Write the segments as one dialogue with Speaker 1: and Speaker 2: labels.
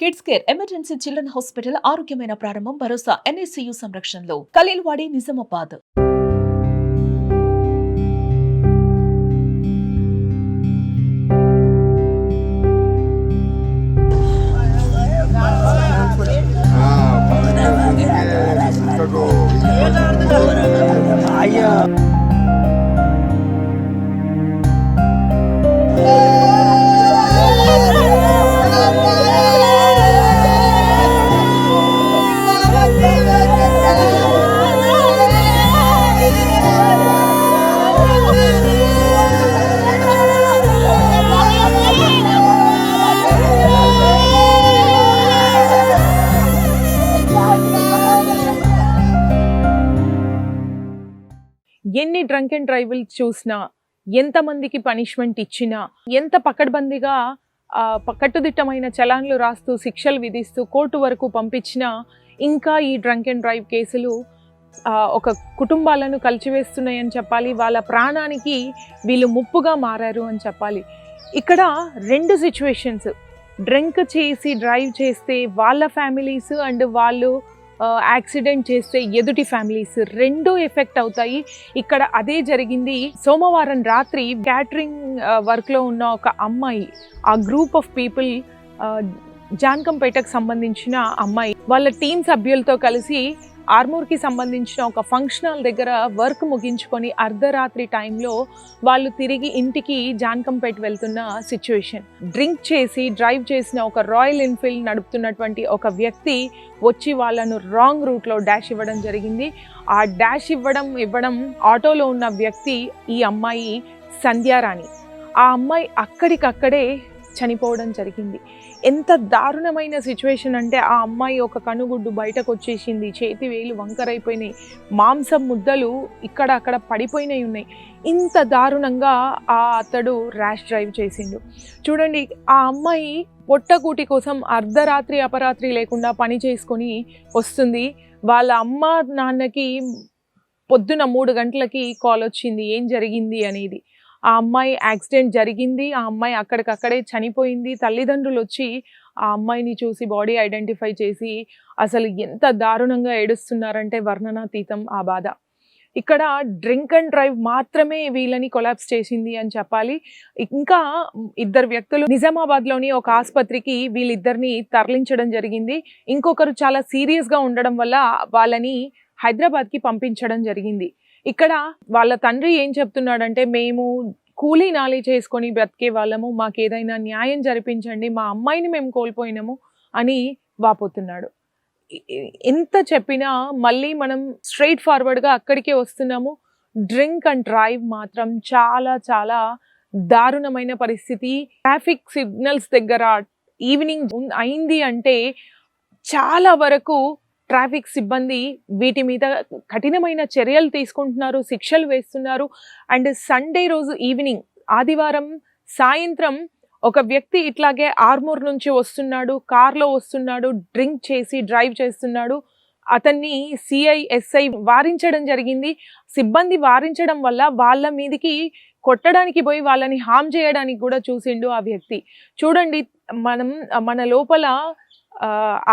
Speaker 1: Kids care emergency children hospital ఆరోగ్యమైన ప్రారంభం భరోసా NICU సంరక్షణలో ఖలీల్వాడి నిజామాబాద్.
Speaker 2: ఎన్ని డ్రంక్ అండ్ డ్రైవ్లు చూసినా, ఎంతమందికి పనిష్మెంట్ ఇచ్చినా, ఎంత పకడ్బందీగా కట్టుదిట్టమైన చలాన్లు రాస్తూ శిక్షలు విధిస్తూ కోర్టు వరకు పంపించినా ఇంకా ఈ డ్రంక్ అండ్ డ్రైవ్ కేసులు ఒక కుటుంబాలను కలిచివేస్తున్నాయని చెప్పాలి. వాళ్ళ ప్రాణానికి వీళ్ళు ముప్పుగా మారారు అని చెప్పాలి. ఇక్కడ రెండు సిచ్యువేషన్స్, డ్రింక్ చేసి డ్రైవ్ చేస్తే వాళ్ళ ఫ్యామిలీస్ అండ్ వాళ్ళు యాక్సిడెంట్ చేస్తే ఎదుటి ఫ్యామిలీస్ రెండు ఎఫెక్ట్ అవుతాయి. ఇక్కడ అదే జరిగింది. సోమవారం రాత్రి క్యాటరింగ్ వర్క్లో ఉన్న ఒక అమ్మాయి, ఆ గ్రూప్ ఆఫ్ పీపుల్ జాన్కంపేటకు సంబంధించిన అమ్మాయి వాళ్ళ టీం సభ్యులతో కలిసి ఆర్మూర్కి సంబంధించిన ఒక ఫంక్షన్ హాల్ దగ్గర వర్క్ ముగించుకొని అర్ధరాత్రి టైంలో వాళ్ళు తిరిగి ఇంటికి జాన్కంపేట వెళ్తున్న సిచ్యువేషన్. డ్రింక్ చేసి డ్రైవ్ చేసిన ఒక రాయల్ ఎన్ఫీల్డ్ నడుపుతున్నటువంటి ఒక వ్యక్తి వచ్చి వాళ్ళను రాంగ్ రూట్లో డాష్ ఇవ్వడం జరిగింది. ఆ డాష్ ఇవ్వడం ఆటోలో ఉన్న వ్యక్తి ఈ అమ్మాయి సంధ్యారాణి. ఆ అమ్మాయి అక్కడికక్కడే చనిపోవడం జరిగింది. ఎంత దారుణమైన సిచ్యువేషన్ అంటే ఆ అమ్మాయి ఒక కనుగుడ్డు బయటకు వచ్చేసింది, చేతి వేలు వంకరైపోయినాయి, మాంసం ముద్దలు ఇక్కడ అక్కడ పడిపోయినాయి ఉన్నాయి. ఇంత దారుణంగా అతడు ర్యాష్ డ్రైవ్ చేసిండు. చూడండి, ఆ అమ్మాయి పొట్టకూటి కోసం అర్ధరాత్రి అపరాత్రి లేకుండా పని చేసుకొని వస్తుంది. వాళ్ళ అమ్మ నాన్నకి పొద్దున 3 గంటలకి కాల్ వచ్చింది ఏం జరిగింది అనేది. ఆ అమ్మాయి యాక్సిడెంట్ జరిగింది, ఆ అమ్మాయి అక్కడికక్కడే చనిపోయింది. తల్లిదండ్రులు వచ్చి ఆ అమ్మాయిని చూసి బాడీ ఐడెంటిఫై చేసి అసలు ఎంత దారుణంగా ఏడుస్తున్నారంటే వర్ణనాతీతం ఆ బాధ. ఇక్కడ డ్రింక్ అండ్ డ్రైవ్ మాత్రమే వీళ్ళని కొలాప్స్ చేసింది అని చెప్పాలి. ఇంకా 2 వ్యక్తులు నిజామాబాద్లోని ఒక ఆసుపత్రికి వీళ్ళిద్దరిని తరలించడం జరిగింది. ఇంకొకరు చాలా సీరియస్గా ఉండడం వల్ల వాళ్ళని హైదరాబాద్కి పంపించడం జరిగింది. ఇక్కడ వాళ్ళ తండ్రి ఏం చెప్తున్నాడంటే, మేము కూలీ నాలి చేసుకొని బ్రతికే వాళ్ళము, మాకు ఏదైనా న్యాయం జరిపించండి, మా అమ్మాయిని మేము కోల్పోయినాము అని వాపోతున్నాడు. ఎంత చెప్పినా మళ్ళీ మనం స్ట్రైట్ ఫార్వర్డ్గా అక్కడికే వస్తున్నాము. డ్రింక్ అండ్ డ్రైవ్ మాత్రం చాలా చాలా దారుణమైన పరిస్థితి. ట్రాఫిక్ సిగ్నల్స్ దగ్గర ఈవినింగ్ అయింది అంటే చాలా వరకు ట్రాఫిక్ సిబ్బంది వీటి మీద కఠినమైన చర్యలు తీసుకుంటున్నారు, శిక్షలు వేస్తున్నారు. అండ్ సండే రోజు ఈవినింగ్, ఆదివారం సాయంత్రం ఒక వ్యక్తి ఇట్లాగే ఆర్మూర్ నుంచి వస్తున్నాడు, కార్లో వస్తున్నాడు, డ్రింక్ చేసి డ్రైవ్ చేస్తున్నాడు. అతన్ని సిఐ ఎస్ఐ వారించడం జరిగింది. సిబ్బంది వారించడం వల్ల వాళ్ళ మీదకి కొట్టడానికి పోయి వాళ్ళని హామ్ చేయడానికి కూడా చూసిండు ఆ వ్యక్తి. చూడండి, మన లోపల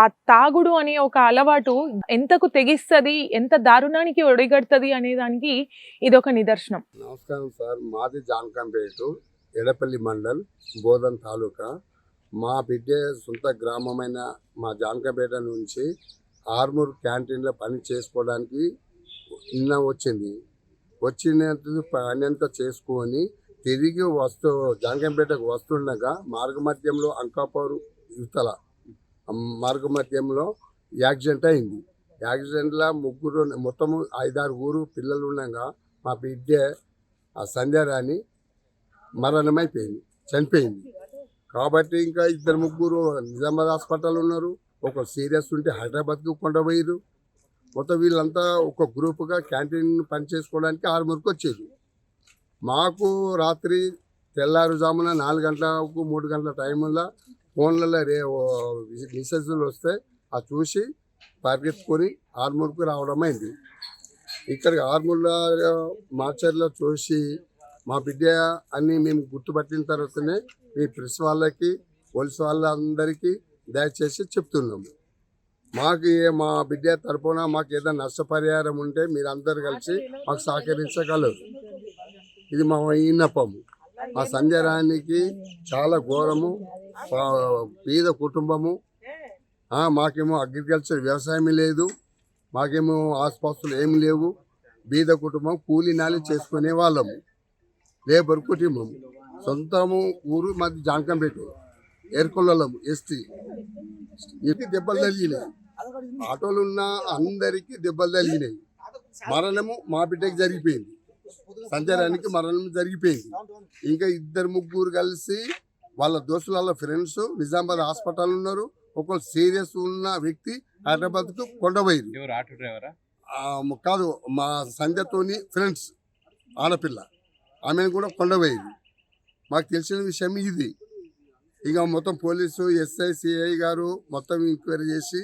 Speaker 2: ఆ తాగుడు అనే ఒక అలవాటు ఎంతకు తెగిస్తుంది, ఎంత దారుణానికి ఒడిగడుతుంది అనే దానికి ఇదొక నిదర్శనం.
Speaker 3: నమస్కారం సార్, మాది జాన్కంపేట, ఎడపల్లి మండల్, బోధన్ తాలూకా. మా బిడ్డ సొంత గ్రామమైన మా జాన్కంపేట నుంచి ఆర్మూర్ క్యాంటీన్లో పని చేసుకోవడానికి నిన్న వచ్చినందుకు పని అంతా చేసుకొని తిరిగి జాన్కంపేటకు వస్తుండగా మార్గమధ్యంలో అంకాపూర్ యువతల మార్గమధ్యంలో యాక్సిడెంట్ అయింది. యాక్సిడెంట్లో మొత్తము 5-6 పిల్లలు ఉండగా మా బిడ్డ ఆ సంధ్యారాణి చనిపోయింది. కాబట్టి ఇంకా 2-3 నిజామాబాద్ హాస్పిటల్ ఉన్నారు, ఒక సీరియస్ ఉంటే హైదరాబాద్కి కొండపోయారు. మొత్తం వీళ్ళంతా ఒక గ్రూప్గా క్యాంటీన్ పని చేసుకోవడానికి ఆర్మూర్కి వచ్చారు. మాకు రాత్రి తెల్లారుజామున 4 గంటలకు 3 గంటల టైంలో ఫోన్లలో మెసేజ్లు వస్తే అది చూసి పరిగెత్తుకొని ఆర్మూర్కి రావడం అయింది. ఇక్కడికి ఆర్మూర్లో మార్చర్లో చూసి మా బిడ్డ అన్నీ మేము గుర్తుపట్టిన తర్వాతనే మీ ప్రెస్ వాళ్ళకి పోలీసు వాళ్ళందరికీ దయచేసి చెప్తున్నాము. మా బిడ్డ తరపున మాకు ఏదైనా నష్టపరిహారం ఉంటే మీరందరూ కలిసి మాకు సహకరించగలరు. ఇది మా విన్నపము. మా సంజయరానికి చాలా ఘోరము, పేద కుటుంబము. మాకేమో అగ్రికల్చర్ వ్యవసాయం లేదు, మాకేమో ఆసుపత్రులు ఏమి లేవు. బీద కుటుంబం, కూలి నాలి చేసుకునే వాళ్ళము, లేబర్ కుటుంబం. సొంతము ఊరు మాది జాంకంపేట, ఏర్కొల్లము, ఎస్టీ. ఇది దెబ్బలు తగిలినాయి. ఆటోలు ఉన్న అందరికీ దెబ్బలు తగిలినాయి. మరణము మా బిడ్డకి జరిగిపోయింది, సంజయరానికి మరణం జరిగిపోయింది. ఇంకా 2-3 కలిసి వాళ్ళ దోస్తులు, వాళ్ళ ఫ్రెండ్స్ నిజామాబాద్ హాస్పిటల్ ఉన్నారు. ఒకళ్ళు సీరియస్ ఉన్న వ్యక్తి హైదరాబాద్కు కొండపోయారు. కాదు, మా సంధ్యతోని ఫ్రెండ్స్ ఆడపిల్ల, ఆమెను కూడా కొండపోయింది. మాకు తెలిసిన విషయం ఇది. ఇక మొత్తం పోలీసు ఎస్ఐ సిఐ గారు మొత్తం ఎంక్వైరీ చేసి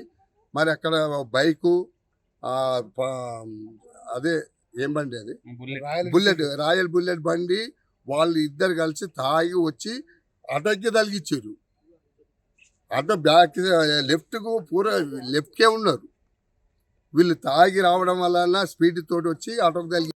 Speaker 3: మరి అక్కడ బైకు అదే ఏం బండి అది రాయల్ బుల్లెట్ బండి వాళ్ళు ఇద్దరు కలిసి తాగి వచ్చి అటక్కి తలిగించారు. అట బ్యాక్ లెఫ్ట్కు పూరా లెఫ్ట్కే ఉన్నారు. వీళ్ళు తాగి రావడం వలన స్పీడ్ తోటి వచ్చి ఆటోకి తగిలి